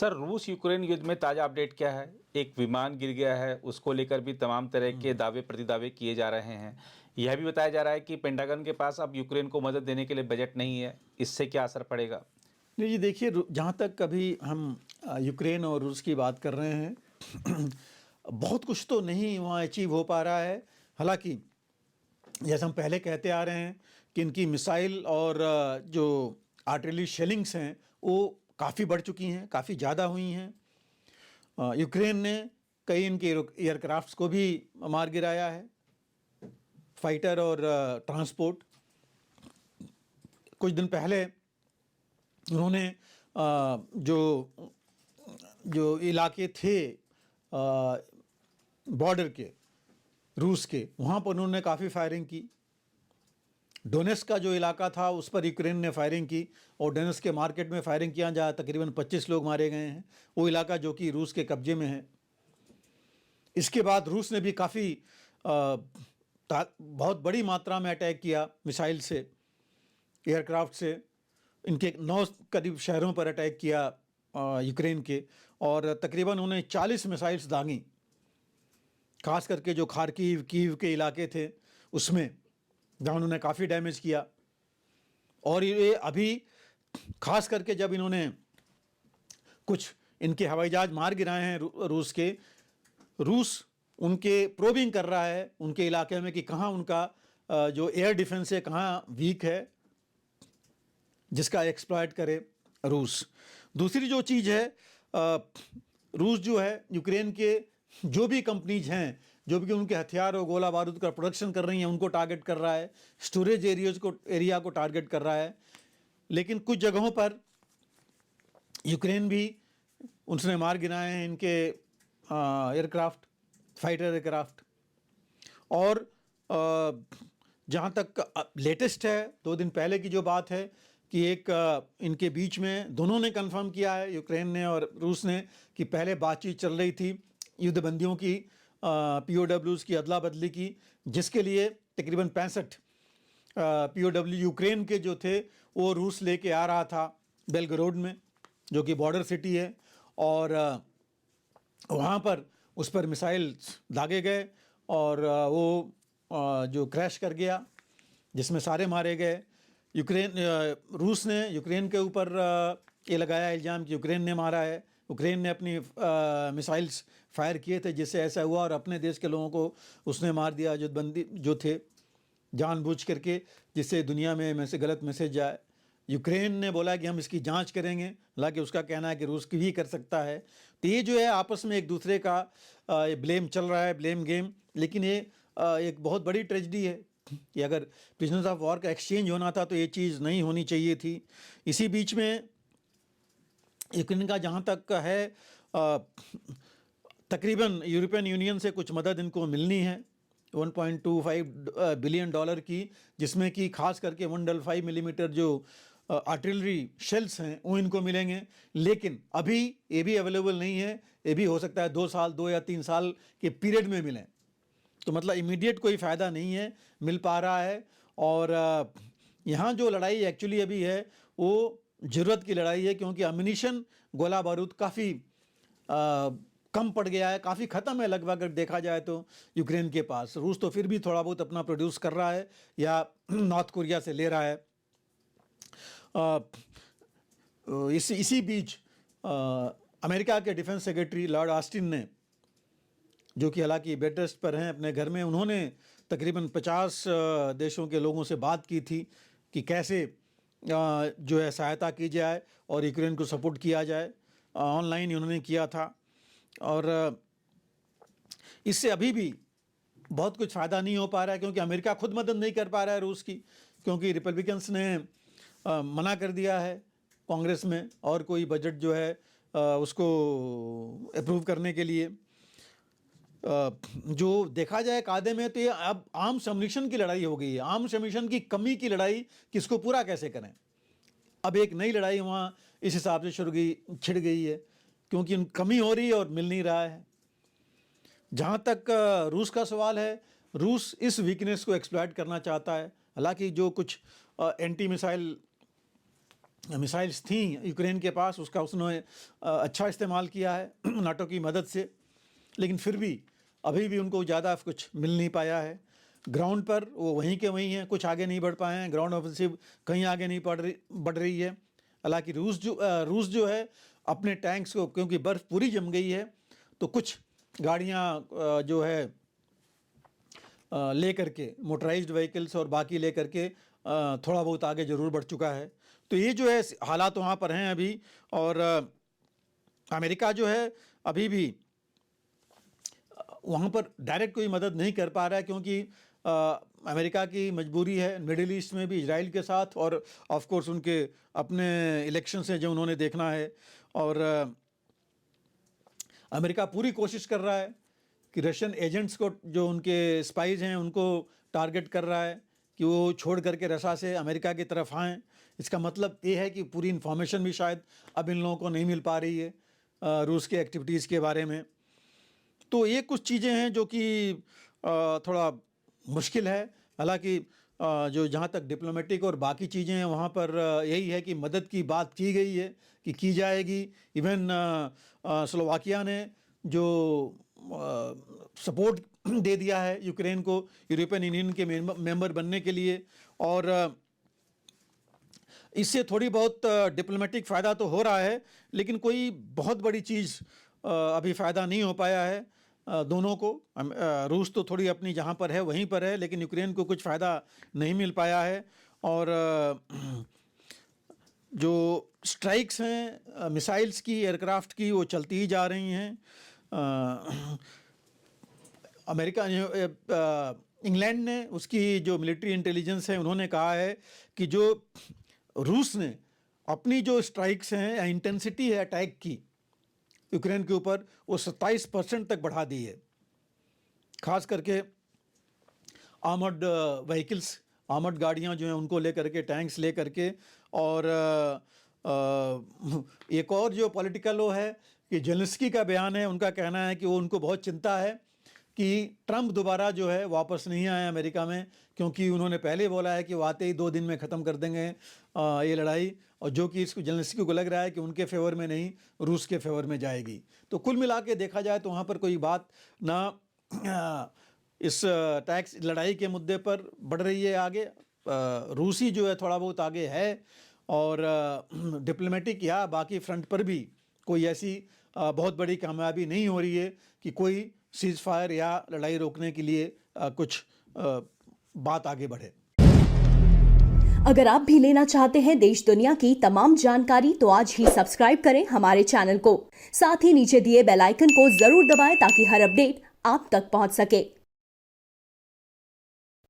Sir, रूस Ukraine युद्ध में ताज़ा अपडेट क्या है? एक विमान गिर गया है, उसको लेकर भी तमाम तरह के दावे प्रतिदावे किए जा रहे हैं। यह भी बताया जा रहा है कि पेंटागन के पास अब यूक्रेन को मदद देने के लिए बजट नहीं है। इससे क्या असर पड़ेगा? नहीं जी, देखिए जहाँ तक अभी हम यूक्रेन और रूस की बात कर रहे हैं बहुत कुछ तो नहीं वहाँ अचीव हो पा रहा है। हालांकि जैसे हम पहले कहते आ रहे हैं कि इनकी मिसाइल और जो आर्टिलरी शेलिंग्स हैं वो काफ़ी बढ़ चुकी हैं, काफ़ी ज़्यादा हुई हैं। यूक्रेन ने कई इनके एयरक्राफ्ट्स को भी मार गिराया है, फाइटर और ट्रांसपोर्ट। कुछ दिन पहले उन्होंने जो जो इलाके थे बॉर्डर के रूस के, वहाँ पर उन्होंने काफ़ी फायरिंग की। डोनेस्क का जो इलाका था उस पर यूक्रेन ने फायरिंग की और डोनेस्क के मार्केट में फायरिंग किया, जहाँ तकरीबन 25 लोग मारे गए हैं। वो इलाका जो कि रूस के कब्जे में है। इसके बाद रूस ने भी काफ़ी बहुत बड़ी मात्रा में अटैक किया, मिसाइल से, एयरक्राफ्ट से। इनके 9 करीब शहरों पर अटैक किया यूक्रेन के, और तकरीबन उन्हें 40 मिसाइल्स दागी, खास करके जो खार्किव कीव के इलाके थे उसमें, जहाँ उन्होंने काफ़ी डैमेज किया। और ये अभी खास करके जब इन्होंने कुछ इनके हवाई जहाज मार गिराए हैं रूस के, रूस उनके प्रोबिंग कर रहा है उनके इलाके में कि कहाँ उनका जो एयर डिफेंस है कहाँ वीक है, जिसका एक्सप्लॉइट करे रूस। दूसरी जो चीज़ है, रूस जो है यूक्रेन के जो भी कंपनीज हैं, जो भी उनके हथियार और गोला बारूद का प्रोडक्शन कर रही हैं, उनको टारगेट कर रहा है, स्टोरेज एरिया को टारगेट कर रहा है। लेकिन कुछ जगहों पर यूक्रेन भी उसने मार गिराए हैं इनके एयरक्राफ्ट, फाइटर एयरक्राफ्ट। और जहाँ तक लेटेस्ट है, 2 दिन पहले की जो बात है कि एक इनके बीच में दोनों ने कंफर्म किया है, यूक्रेन ने और रूस ने, कि पहले बातचीत चल रही थी युद्धबंदियों की, POWs की अदला बदली की, जिसके लिए तकरीबन 65 POW यूक्रेन के जो थे वो रूस लेके आ रहा था बेलगरोड में, जो कि बॉर्डर सिटी है। और वहाँ पर उस पर मिसाइल्स दागे गए और वो जो क्रैश कर गया, जिसमें सारे मारे गए। रूस ने यूक्रेन के ऊपर ये लगाया इल्ज़ाम कि यूक्रेन ने मारा है, यूक्रेन ने अपनी मिसाइल्स फायर किए थे जिससे ऐसा हुआ, और अपने देश के लोगों को उसने मार दिया युद्धबंदी जो थे, जानबूझ करके, जिससे दुनिया में से गलत मैसेज जाए। यूक्रेन ने बोला कि हम इसकी जांच करेंगे, हालांकि उसका कहना है कि रूस की भी कर सकता है। तो ये जो है आपस में एक दूसरे का ब्लेम चल रहा है, ब्लेम गेम। लेकिन ये एक बहुत बड़ी ट्रेजेडी है कि अगर प्रिजनर्स ऑफ वॉर का एक्सचेंज होना था तो ये चीज़ नहीं होनी चाहिए थी। इसी बीच में यूक्रेन का जहाँ तक है, तकरीबन यूरोपियन यूनियन से कुछ मदद इनको मिलनी है, $1.25 बिलियन की, जिसमें कि खास करके 155 मिलीमीटर जो आर्टिलरी शेल्स हैं वो इनको मिलेंगे। लेकिन अभी ये भी अवेलेबल नहीं है, ये भी हो सकता है 2 या 3 साल के पीरियड में मिलें। तो मतलब इमीडिएट कोई फ़ायदा नहीं है मिल पा रहा है। और यहाँ जो लड़ाई एक्चुअली अभी है वो ज़रूरत की लड़ाई है, क्योंकि अम्यूनिशन, गोला बारूद काफ़ी कम पड़ गया है, काफ़ी ख़त्म है लगभग अगर देखा जाए तो यूक्रेन के पास। रूस तो फिर भी थोड़ा बहुत अपना प्रोड्यूस कर रहा है या नॉर्थ कोरिया से ले रहा है। इसी बीच अमेरिका के डिफेंस सेक्रेटरी लॉर्ड ऑस्टिन ने, जो कि हालांकि बेड रेस्ट पर हैं अपने घर में, उन्होंने तकरीबन 50 देशों के लोगों से बात की थी कि कैसे जो है सहायता की जाए और यूक्रेन को सपोर्ट किया जाए। ऑनलाइन उन्होंने किया था, और इससे अभी भी बहुत कुछ फ़ायदा नहीं हो पा रहा है, क्योंकि अमेरिका खुद मदद नहीं कर पा रहा है रूस की, क्योंकि रिपब्लिकन्स ने मना कर दिया है कांग्रेस में और कोई बजट जो है उसको अप्रूव करने के लिए। जो देखा जाए कायदे में तो ये अब आर्म्स एम्युनिशन की लड़ाई हो गई है, आर्म्स एम्युनिशन की कमी की लड़ाई, किसको पूरा कैसे करें। अब एक नई लड़ाई वहाँ इस हिसाब से छिड़ गई है, क्योंकि कमी हो रही है और मिल नहीं रहा है। जहाँ तक रूस का सवाल है, रूस इस वीकनेस को एक्सप्लॉइट करना चाहता है। हालांकि जो कुछ एंटी मिसाइल मिसाइल्स थी यूक्रेन के पास, उसका उसने अच्छा इस्तेमाल किया है नाटो की मदद से, लेकिन फिर भी अभी भी उनको ज़्यादा कुछ मिल नहीं पाया है। ग्राउंड पर वो वहीं के वहीं हैं, कुछ आगे नहीं बढ़ पाए हैं। ग्राउंड ऑफेंसिव कहीं आगे नहीं बढ़ रही है। हालांकि रूस जो है अपने टैंक्स को, क्योंकि बर्फ़ पूरी जम गई है, तो कुछ गाड़ियाँ जो है ले करके, मोटराइज्ड व्हीकल्स और बाकी ले करके थोड़ा बहुत आगे ज़रूर बढ़ चुका है। तो ये जो है हालात वहाँ पर हैं अभी। और अमेरिका जो है अभी भी वहाँ पर डायरेक्ट कोई मदद नहीं कर पा रहा है, क्योंकि अमेरिका की मजबूरी है मिडिल ईस्ट में भी इजराइल के साथ, और ऑफ कोर्स उनके अपने इलेक्शन से जो उन्होंने देखना है। और अमेरिका पूरी कोशिश कर रहा है कि रशियन एजेंट्स को, जो उनके स्पाइज हैं, उनको टारगेट कर रहा है कि वो छोड़ करके रसा से अमेरिका की तरफ आएँ। इसका मतलब ये है कि पूरी इन्फॉर्मेशन भी शायद अब इन लोगों को नहीं मिल पा रही है रूस के एक्टिविटीज़ के बारे में। तो ये कुछ चीज़ें हैं जो कि थोड़ा मुश्किल है। हालांकि जो जहाँ तक डिप्लोमेटिक और बाकी चीज़ें हैं वहाँ पर यही है कि मदद की बात की गई है कि की जाएगी। इवन स्लोवाकिया ने जो सपोर्ट दे दिया है यूक्रेन को यूरोपियन यूनियन के मेंबर बनने के लिए, और इससे थोड़ी बहुत डिप्लोमेटिक फ़ायदा तो हो रहा है, लेकिन कोई बहुत बड़ी चीज़ अभी फ़ायदा नहीं हो पाया है दोनों को। रूस तो थोड़ी अपनी जहाँ पर है वहीं पर है, लेकिन यूक्रेन को कुछ फ़ायदा नहीं मिल पाया है। और जो स्ट्राइक्स हैं मिसाइल्स की, एयरक्राफ्ट की, वो चलती ही जा रही हैं। अमेरिका इंग्लैंड ने, उसकी जो मिलिट्री इंटेलिजेंस है, उन्होंने कहा है कि जो रूस ने अपनी जो स्ट्राइक्स हैं या इंटेंसिटी है अटैक की यूक्रेन के ऊपर, वो 27% तक बढ़ा दी है। खास करके आर्मर्ड व्हीकल्स, आर्मर्ड गाड़ियां जो हैं उनको लेकर के, टैंक्स ले करके। और एक और जो पॉलिटिकल वो है कि जेलेंस्की का बयान है, उनका कहना है कि वो, उनको बहुत चिंता है कि ट्रंप दोबारा जो है वापस नहीं आए अमेरिका में, क्योंकि उन्होंने पहले बोला है कि वो आते ही 2 दिन में ख़त्म कर देंगे ये लड़ाई, और जो कि इसको जेलेंस्की को लग रहा है कि उनके फेवर में नहीं, रूस के फेवर में जाएगी। तो कुल मिला के देखा जाए तो वहाँ पर कोई बात ना इस टैक्स लड़ाई के मुद्दे पर बढ़ रही है आगे। रूस ही जो है थोड़ा बहुत आगे है, और डिप्लोमेटिक या बाकी फ्रंट पर भी कोई ऐसी बहुत बड़ी कामयाबी नहीं हो रही है कि कोई सीज फायर या लड़ाई रोकने के लिए कुछ बात आगे बढ़े। अगर आप भी लेना चाहते हैं देश दुनिया की तमाम जानकारी, तो आज ही सब्सक्राइब करें हमारे चैनल को। साथ ही नीचे दिए बेल आइकन को जरूर दबाएं ताकि हर अपडेट आप तक पहुंच सके।